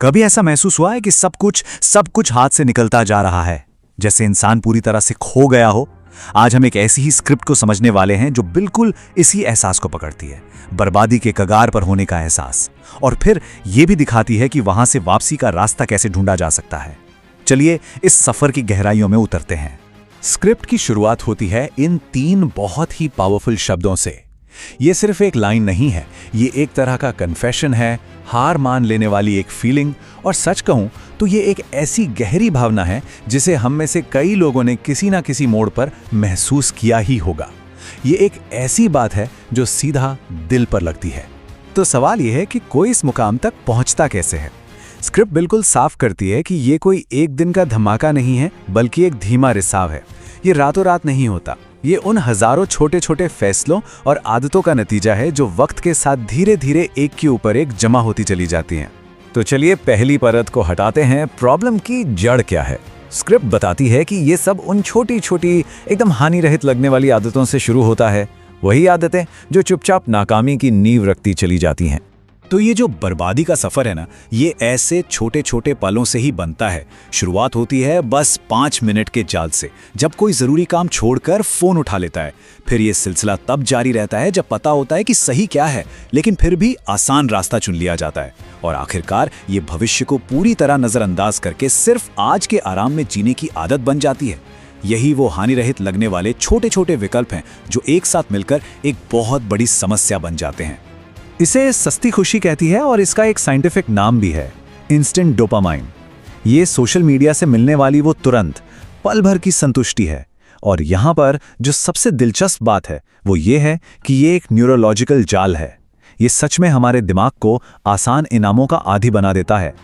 कभी ऐसा महसूस हुआ है कि सब कुछ हाथ से निकलता जा रहा है, जैसे इंसान पूरी तरह से खो गया हो? आज हम एक ऐसी ही स्क्रिप्ट को समझने वाले हैं जो बिल्कुल इसी एहसास को पकड़ती है, बर्बादी के कगार पर होने का एहसास, और फिर यह भी दिखाती है कि वहां से वापसी का रास्ता कैसे ढूंढा जा सकता है। चलिए इस सफर की गहराइयों में उतरते हैं। स्क्रिप्ट की शुरुआत होती है इन 3 बहुत ही पावरफुल शब्दों से। ये सिर्फ एक लाइन नहीं है, ये एक तरह का कन्फेशन है, हार मान लेने वाली एक फीलिंग, और सच कहूं तो ये एक ऐसी गहरी भावना है जिसे हम में से कई लोगों ने किसी ना किसी मोड़ पर महसूस किया ही होगा। ये एक ऐसी बात है जो सीधा दिल पर लगती है। तो सवाल यह है कि कोई इस मुकाम तक पहुंचता कैसे है? स्क्रिप्ट बिल्कुल साफ करती है कि ये कोई एक दिन का धमाका नहीं है, बल्कि एक धीमा रिसाव है। ये रातों रात नहीं होता, ये उन हजारों छोटे छोटे फैसलों और आदतों का नतीजा है जो वक्त के साथ धीरे धीरे एक के ऊपर एक जमा होती चली जाती हैं। तो चलिए पहली परत को हटाते हैं, प्रॉब्लम की जड़ क्या है। स्क्रिप्ट बताती है कि ये सब उन छोटी छोटी एकदम हानि रहित लगने वाली आदतों से शुरू होता है, वही आदतें जो चुपचाप नाकामी की नींव रखती चली जाती हैं। तो ये जो बर्बादी का सफर है ना, ये ऐसे छोटे छोटे पलों से ही बनता है। शुरुआत होती है बस 5 मिनट के जाल से, जब कोई जरूरी काम छोड़कर फोन उठा लेता है। फिर ये सिलसिला तब जारी रहता है जब पता होता है कि सही क्या है, लेकिन फिर भी आसान रास्ता चुन लिया जाता है। और आखिरकार ये भविष्य को पूरी तरह नजरअंदाज करके सिर्फ आज के आराम में जीने की आदत बन जाती है। यही वो हानि रहित लगने वाले छोटे छोटे विकल्प हैं जो एक साथ मिलकर एक बहुत बड़ी समस्या बन जाते हैं। इसे सस्ती खुशी कहती है और इसका एक साइंटिफिक नाम भी है, इंस्टेंट डोपामाइन। ये सोशल मीडिया से मिलने वाली वो तुरंत पल भर की संतुष्टि है। और यहाँ पर जो सबसे दिलचस्प बात है वो ये है कि ये एक न्यूरोलॉजिकल जाल है। ये सच में हमारे दिमाग को आसान इनामों का आदी बना देता है।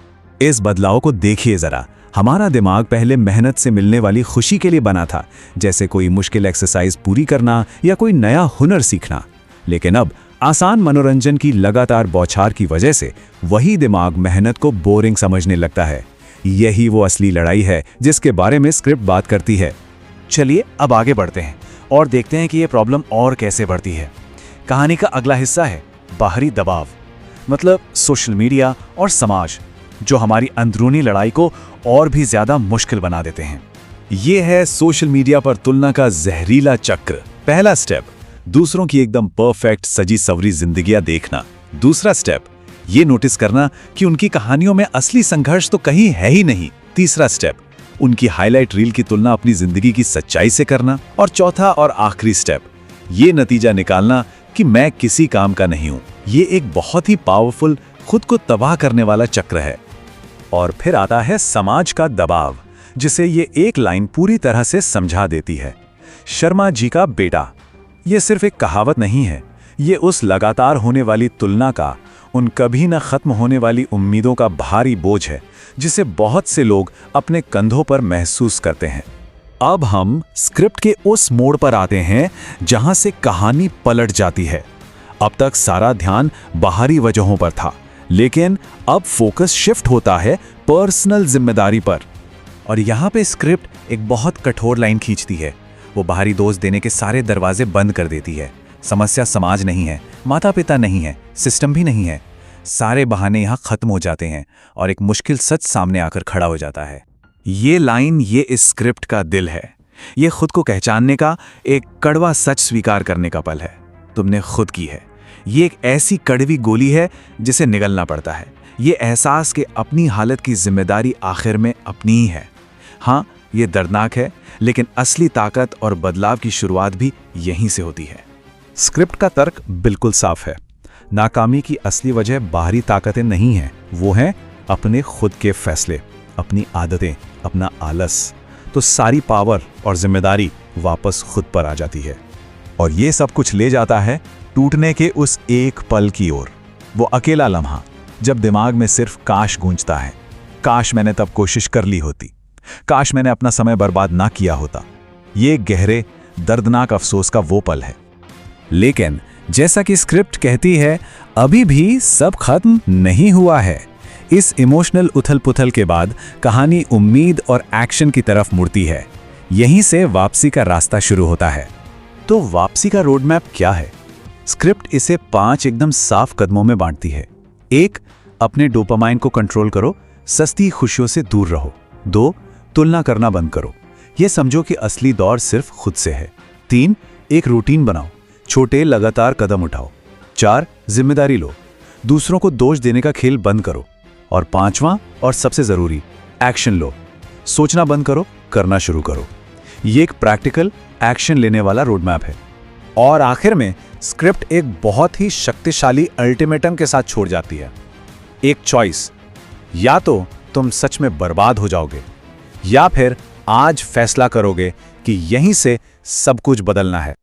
इस बदलाव को देखिए जरा। हमारा दिमाग पहले मेहनत से मिलने वाली खुशी के लिए बना था, जैसे कोई मुश्किल एक्सरसाइज पूरी करना या कोई नया हुनर सीखना। लेकिन अब आसान मनोरंजन की लगातार बौछार की वजह से वही दिमाग मेहनत को बोरिंग समझने लगता है। यही वो असली लड़ाई है जिसके बारे में स्क्रिप्ट बात करती है। चलिए अब आगे बढ़ते हैं और देखते हैं कि ये प्रॉब्लम और कैसे बढ़ती है। कहानी का अगला हिस्सा है बाहरी दबाव, मतलब सोशल मीडिया और समाज, जो हमारी अंदरूनी लड़ाई को और भी ज्यादा मुश्किल बना देते हैं। ये है सोशल मीडिया पर तुलना का जहरीला चक्र। पहला स्टेप, दूसरों की एकदम परफेक्ट सजी सवरी जिंदगियां देखना। दूसरा स्टेप, ये नोटिस करना कि उनकी कहानियों में असली संघर्ष तो कहीं है ही नहीं। तीसरा स्टेप, उनकी हाईलाइट रील की तुलना अपनी जिंदगी की सच्चाई से करना। और चौथा और आखिरी स्टेप, ये नतीजा निकालना कि मैं किसी काम का नहीं हूं। ये एक बहुत ही पावरफुल, खुद को तबाह करने वाला चक्र है। और फिर आता है समाज का दबाव, जिसे ये एक लाइन पूरी तरह से समझा देती है। शर्मा जी का बेटा। ये सिर्फ एक कहावत नहीं है, ये उस लगातार होने वाली तुलना का, उन कभी न खत्म होने वाली उम्मीदों का भारी बोझ है जिसे बहुत से लोग अपने कंधों पर महसूस करते हैं। अब हम स्क्रिप्ट के उस मोड़ पर आते हैं जहां से कहानी पलट जाती है। अब तक सारा ध्यान बाहरी वजहों पर था, लेकिन अब फोकस शिफ्ट होता है पर्सनल जिम्मेदारी पर। और यहां पे स्क्रिप्ट एक बहुत कठोर लाइन खींचती है। वो बाहरी दोष देने के सारे दरवाजे बंद कर देती है। समस्या समाज नहीं है, माता पिता नहीं है, सिस्टम भी नहीं है। सारे बहाने यहाँ खत्म हो जाते हैं और एक मुश्किल सच सामने आकर खड़ा हो जाता है। ये लाइन ये इस स्क्रिप्ट का दिल है। ये खुद को पहचानने का, एक कड़वा सच स्वीकार करने का पल है। तुमने खुद की है। ये एक ऐसी कड़वी गोली है जिसे निगलना पड़ता है। ये एहसास कि अपनी हालत की जिम्मेदारी आखिर में अपनी ही है। हाँ, ये दर्दनाक है, लेकिन असली ताकत और बदलाव की शुरुआत भी यहीं से होती है। स्क्रिप्ट का तर्क बिल्कुल साफ है। नाकामी की असली वजह बाहरी ताकतें नहीं हैं, वो हैं अपने खुद के फैसले, अपनी आदतें, अपना आलस। तो सारी पावर और जिम्मेदारी वापस खुद पर आ जाती है। और ये सब कुछ ले जाता है टूटने के उस एक पल की ओर। वो अकेला लम्हा जब दिमाग में सिर्फ काश गूंजता है, काश मैंने तब कोशिश कर ली होती, काश मैंने अपना समय बर्बाद ना किया होता। ये गहरे दर्दनाक अफसोस का वो पल है। लेकिन जैसा कि स्क्रिप्ट कहती है, अभी भी सब खत्म नहीं हुआ है। इस इमोशनल उथल-पुथल के बाद कहानी उम्मीद और एक्शन की तरफ मुड़ती है। यहीं से वापसी का रास्ता शुरू होता है। तो वापसी का रोड मैप क्या है? स्क्रिप्ट इसे 5 एकदम साफ कदमों में बांटती है। 1, अपने डोपामाइन को कंट्रोल करो, सस्ती खुशियों से दूर रहो। 2. तुलना करना बंद करो, ये समझो कि असली दौर सिर्फ खुद से है। 3. एक रूटीन बनाओ, छोटे लगातार कदम उठाओ। 4. जिम्मेदारी लो, दूसरों को दोष देने का खेल बंद करो। और 5वां और सबसे जरूरी, एक्शन लो, सोचना बंद करो, करना शुरू करो। ये एक प्रैक्टिकल एक्शन लेने वाला रोड मैप है। और आखिर में स्क्रिप्ट एक बहुत ही शक्तिशाली अल्टीमेटम के साथ छोड़ जाती है। एक चॉइस, या तो तुम सच में बर्बाद हो जाओगे या फिर आज फैसला करोगे कि यहीं से सब कुछ बदलना है।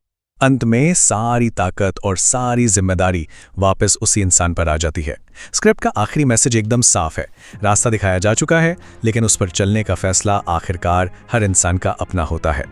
अंत में सारी ताकत और सारी जिम्मेदारी वापस उसी इंसान पर आ जाती है। स्क्रिप्ट का आखिरी मैसेज एकदम साफ है, रास्ता दिखाया जा चुका है, लेकिन उस पर चलने का फैसला आखिरकार हर इंसान का अपना होता है।